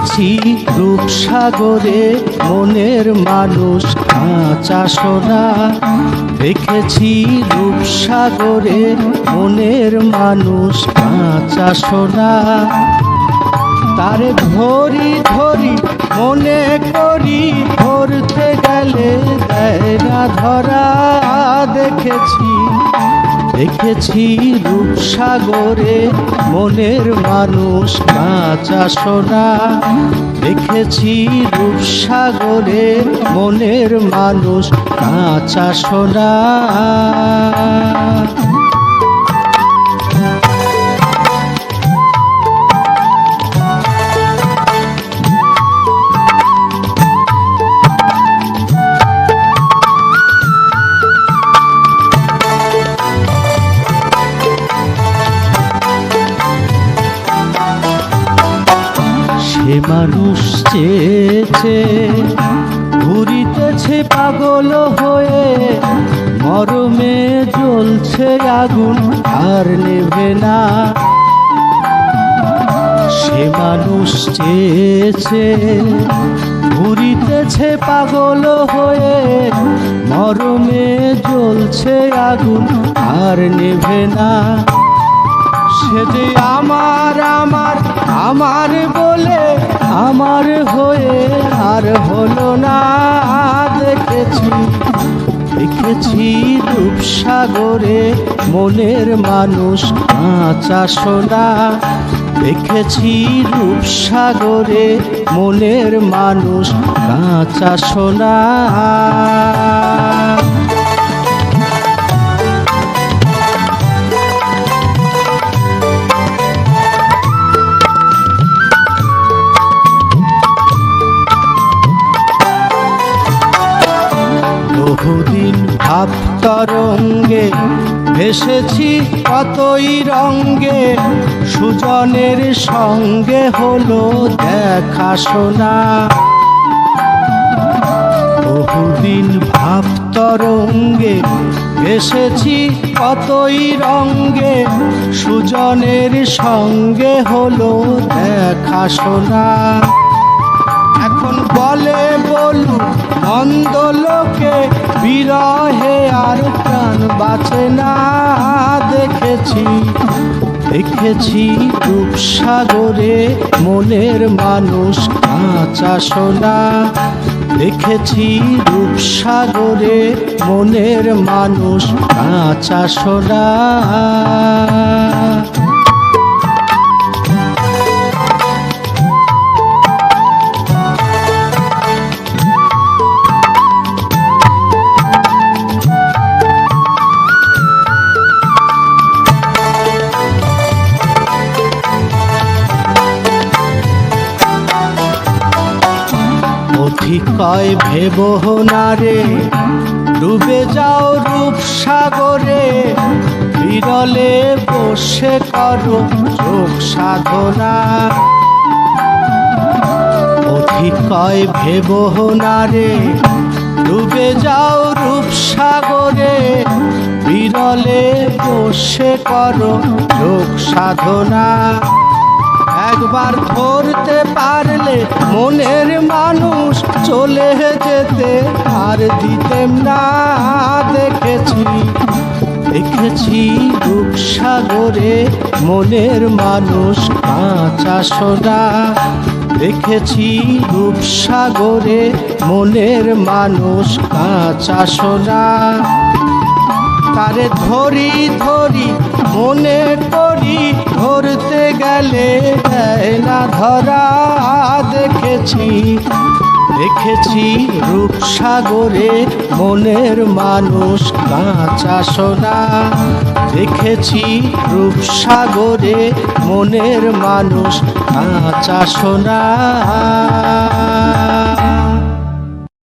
দেখেছি রূপসাগরে মনের মানুষ কাঁচা সোনা। দেখেছি রূপসাগরে মনের মানুষ কাঁচা সোনা। তারে ধরি ধরি মনে করি ধরতে গেলে দেয় না ধরা। দেখেছি রূপসাগরে মনের মানুষ কাঁচা সোনা। দেখেছি রূপসাগরে মনের মানুষ কাঁচা সোনা। সে মানুষ চেয়েছে ঘুরিতেছে পাগল হয়ে, মরমে জ্বলছে আগুন আর নেভে না। সে মানুষ চেয়েছে ঘুরিতেছে পাগল হয়ে, মরমে জ্বলছে আগুন আর নেভে না। সে যে আমার আমার আমার বলে আমার হয়ে আর হলো না। দেখেছি রূপসাগরে মনের মানুষ কাঁচা সোনা। দেখেছি রূপসাগরে মনের মানুষ কাঁচা সোনা। বহুদিন ভাব তরঙ্গে ভেসেছি কতই রঙ্গে, সুজনের সঙ্গে হলো দেখা শোনা। বহুদিন ভাব তরঙ্গে ভেসেছি কতই রঙ্গে, সুজনের সঙ্গে হলো দেখা শোনা। এখন বলে বলু মন্দ লোকে বিরহে আর প্রাণ বাঁচে না। দেখেছি রূপসাগরে মনের মানুষ কাঁচা সোনা। দেখেছি রূপসাগরে মনের মানুষ কাঁচা সোনা। কয় ভেব না রে ডুবে যাও রূপসাগরে, বিরলে বসে করো যোগ সাধনা। কয় ভেব না রে ডুবে যাও রূপসাগরে, বিরলে বসে করো যোগ সাধনা। একবার ধরতে পারলে মনের মানুষ চলে যেতে আর দিতেম না। দেখেছি রূপসাগরে মনের মানুষ কাঁচা সোনা। দেখেছি রূপসাগরে মনের মানুষ কাঁচা সোনা। তারে ধরি ধরি মনে করি ধরতে গেলে দেয় না ধরা। দেখেছি রূপসাগরে মনের মানুষ কাঁচা সোনা। দেখেছি রূপসাগরে মনের মানুষ কাঁচা সোনা।